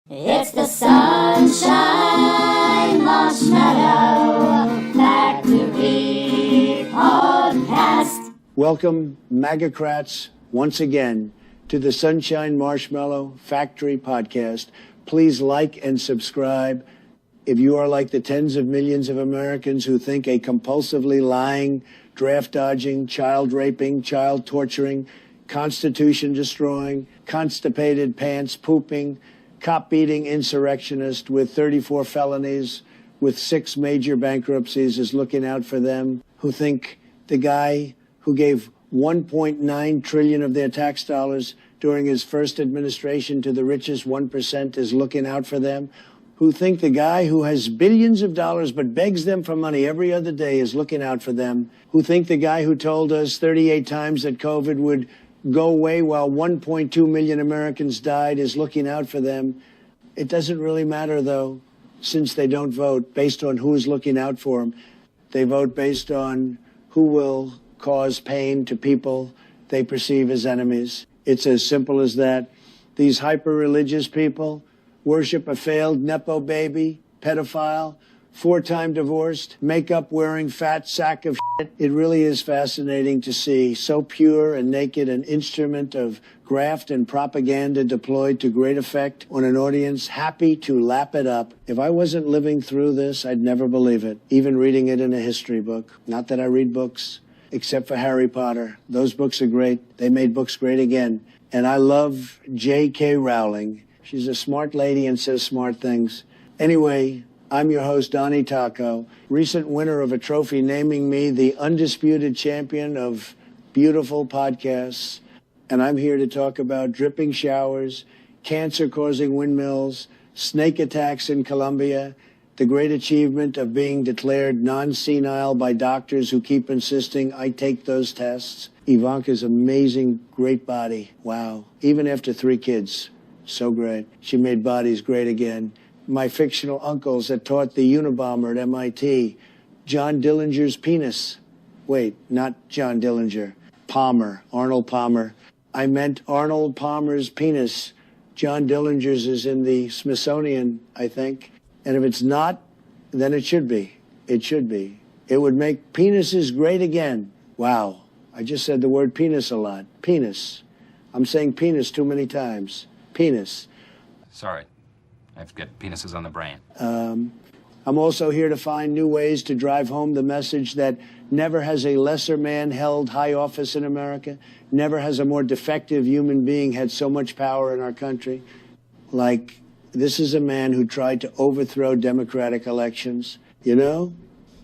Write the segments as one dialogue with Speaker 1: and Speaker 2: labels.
Speaker 1: It's the Sunshine Marshmallow Factory Podcast.
Speaker 2: Welcome, MAGAcrats, once again to the Sunshine Marshmallow Factory Podcast. Please like and subscribe. If you are like the tens of millions of Americans who think a compulsively lying, draft-dodging, child-raping, child-torturing, constitution-destroying, constipated pants-pooping, cop-beating insurrectionist with 34 felonies, with 6 major bankruptcies is looking out for them, who think the guy who gave $1.9 trillion of their tax dollars during his first administration to the richest 1% is looking out for them, who think the guy who has billions of dollars but begs them for money every other day is looking out for them, who think the guy who told us 38 times that COVID would go away while 1.2 million Americans died is looking out for them. It doesn't really matter, though, since they don't vote based on who's looking out for them. They vote based on who will cause pain to people they perceive as enemies. It's as simple as that. These hyper-religious people worship a failed Nepo baby, pedophile, 4-time divorced, makeup-wearing fat sack of shit. It really is fascinating to see so pure and naked an instrument of graft and propaganda deployed to great effect on an audience happy to lap it up. If I wasn't living through this, I'd never believe it, even reading it in a history book. Not that I read books, except for Harry Potter. Those books are great. They made books great again. And I love J.K. Rowling. She's a smart lady and says smart things. Anyway, I'm your host, Donnie Taco, recent winner of a trophy naming me the undisputed champion of beautiful podcasts. And I'm here to talk about dripping showers, cancer-causing windmills, snake attacks in Colombia, the great achievement of being declared non-senile by doctors who keep insisting I take those tests. Ivanka's amazing, great body. Wow. Even after 3 kids. So great. She made bodies great again. My fictional uncles that taught the Unabomber at MIT. John Dillinger's penis. Wait, not John Dillinger. Palmer, Arnold Palmer. I meant Arnold Palmer's penis. John Dillinger's is in the Smithsonian, I think. And if it's not, then it should be. It should be. It would make penises great again. Wow. I just said the word penis a lot. Penis. I'm saying penis too many times. Penis.
Speaker 3: Sorry. I've got penises on the brain.
Speaker 2: I'm also here to find new ways to drive home the message that never has a lesser man held high office in America. Never has a more defective human being had so much power in our country. Like, this is a man who tried to overthrow democratic elections. You know,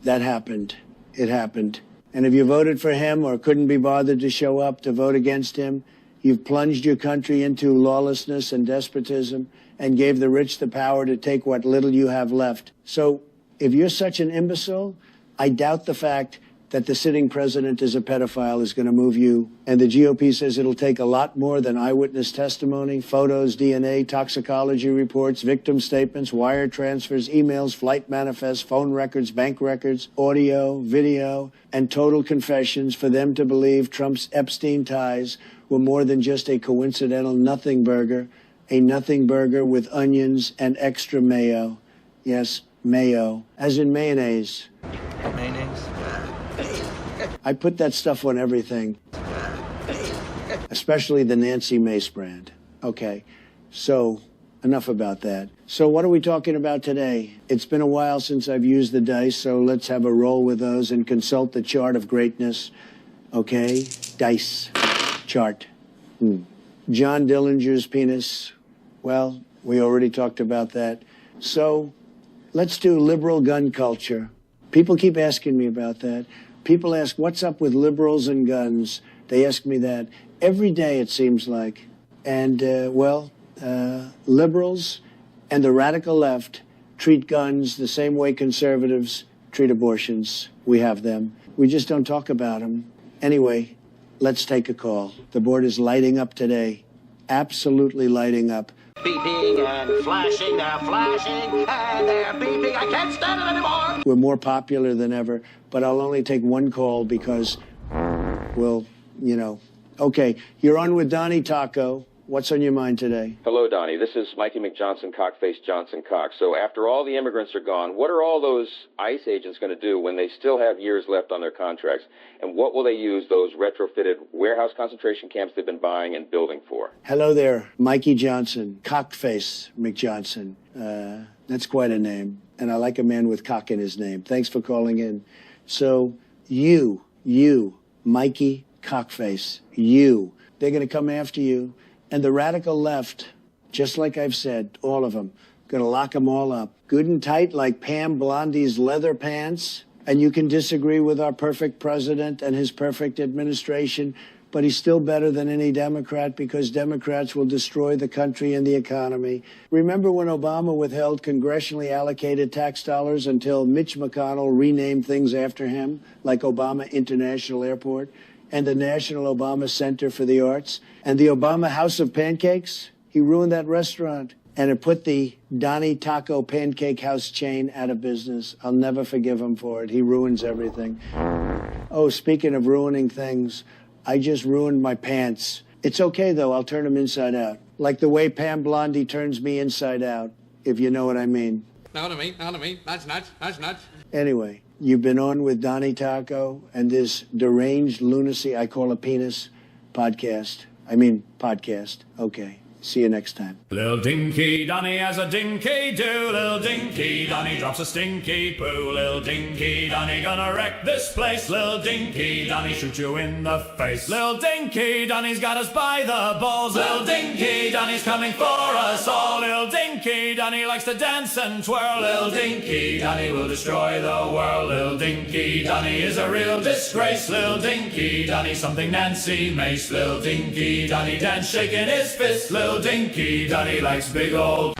Speaker 2: that happened. It happened. And if you voted for him or couldn't be bothered to show up to vote against him, you've plunged your country into lawlessness and despotism and gave the rich the power to take what little you have left. So if you're such an imbecile, I doubt the fact that the sitting president is a pedophile is going to move you. And the GOP says it'll take a lot more than eyewitness testimony, photos, DNA, toxicology reports, victim statements, wire transfers, emails, flight manifests, phone records, bank records, audio, video, and total confessions for them to believe Trump's Epstein ties were more than just a coincidental nothing burger, a nothing burger with onions and extra mayo. Yes, mayo, as in mayonnaise.
Speaker 3: Mayonnaise?
Speaker 2: I put that stuff on everything, especially the Nancy Mace brand. Okay, so enough about that. So what are we talking about today? It's been a while since I've used the dice, so let's have a roll with those and consult the chart of greatness. Okay, dice chart. John Dillinger's penis. Well, we already talked about that. So let's do liberal gun culture. People keep asking me about that. People ask, what's up with liberals and guns? They ask me that every day, it seems like. And, liberals and the radical left treat guns the same way conservatives treat abortions. We have them. We just don't talk about them. Anyway, let's take a call. The board is lighting up today. Absolutely lighting up.
Speaker 4: Beeping and flashing, they're flashing, and they're beeping. I can't stand it anymore.
Speaker 2: We're more popular than ever, but I'll only take one call because, well, you know. Okay, you're on with Donnie Taco. What's on your mind today?
Speaker 5: Hello, Donnie. This is Mikey McJohnson, Cockface Johnson Cox. So after all the immigrants are gone, what are all those ICE agents going to do when they still have years left on their contracts? And what will they use those retrofitted warehouse concentration camps they've been buying and building for?
Speaker 2: Hello there, Mikey Johnson, Cockface McJohnson. That's quite a name. And I like a man with cock in his name. Thanks for calling in. So you, Mikey Cockface, they're going to come after you. And the radical left, just like I've said, all of them, going to lock them all up. Good and tight like Pam Blondie's leather pants. And you can disagree with our perfect president and his perfect administration, but he's still better than any Democrat because Democrats will destroy the country and the economy. Remember when Obama withheld congressionally allocated tax dollars until Mitch McConnell renamed things after him, like Obama International Airport and the National Obama Center for the Arts, and the Obama House of Pancakes? He ruined that restaurant, and it put the Donnie Taco Pancake House chain out of business. I'll never forgive him for it. He ruins everything. Oh, speaking of ruining things, I just ruined my pants. It's okay, though. I'll turn them inside out. Like the way Pam Blondie turns me inside out, if you know what I mean.
Speaker 6: Know what I mean. Nuts.
Speaker 2: Anyway, you've been on with Donnie Taco and this deranged lunacy I call a penis podcast. Okay. See you next time.
Speaker 7: Lil Dinky Donnie has a dinky do. Lil Dinky Donnie drops a stinky poo. Lil Dinky Donnie gonna wreck this place. Lil Dinky Donnie shoot you in the face. Lil Dinky Donnie's got us by the balls. Lil Dinky Donnie's coming for us all. Lil Dinky Donnie likes to dance and twirl. Lil Dinky Donnie will destroy the world. Lil Dinky Donnie is a real disgrace. Lil Dinky Donnie something Nancy Mace. Lil Dinky Donnie dance shaking his fist. Lil Dinky Donnie likes big old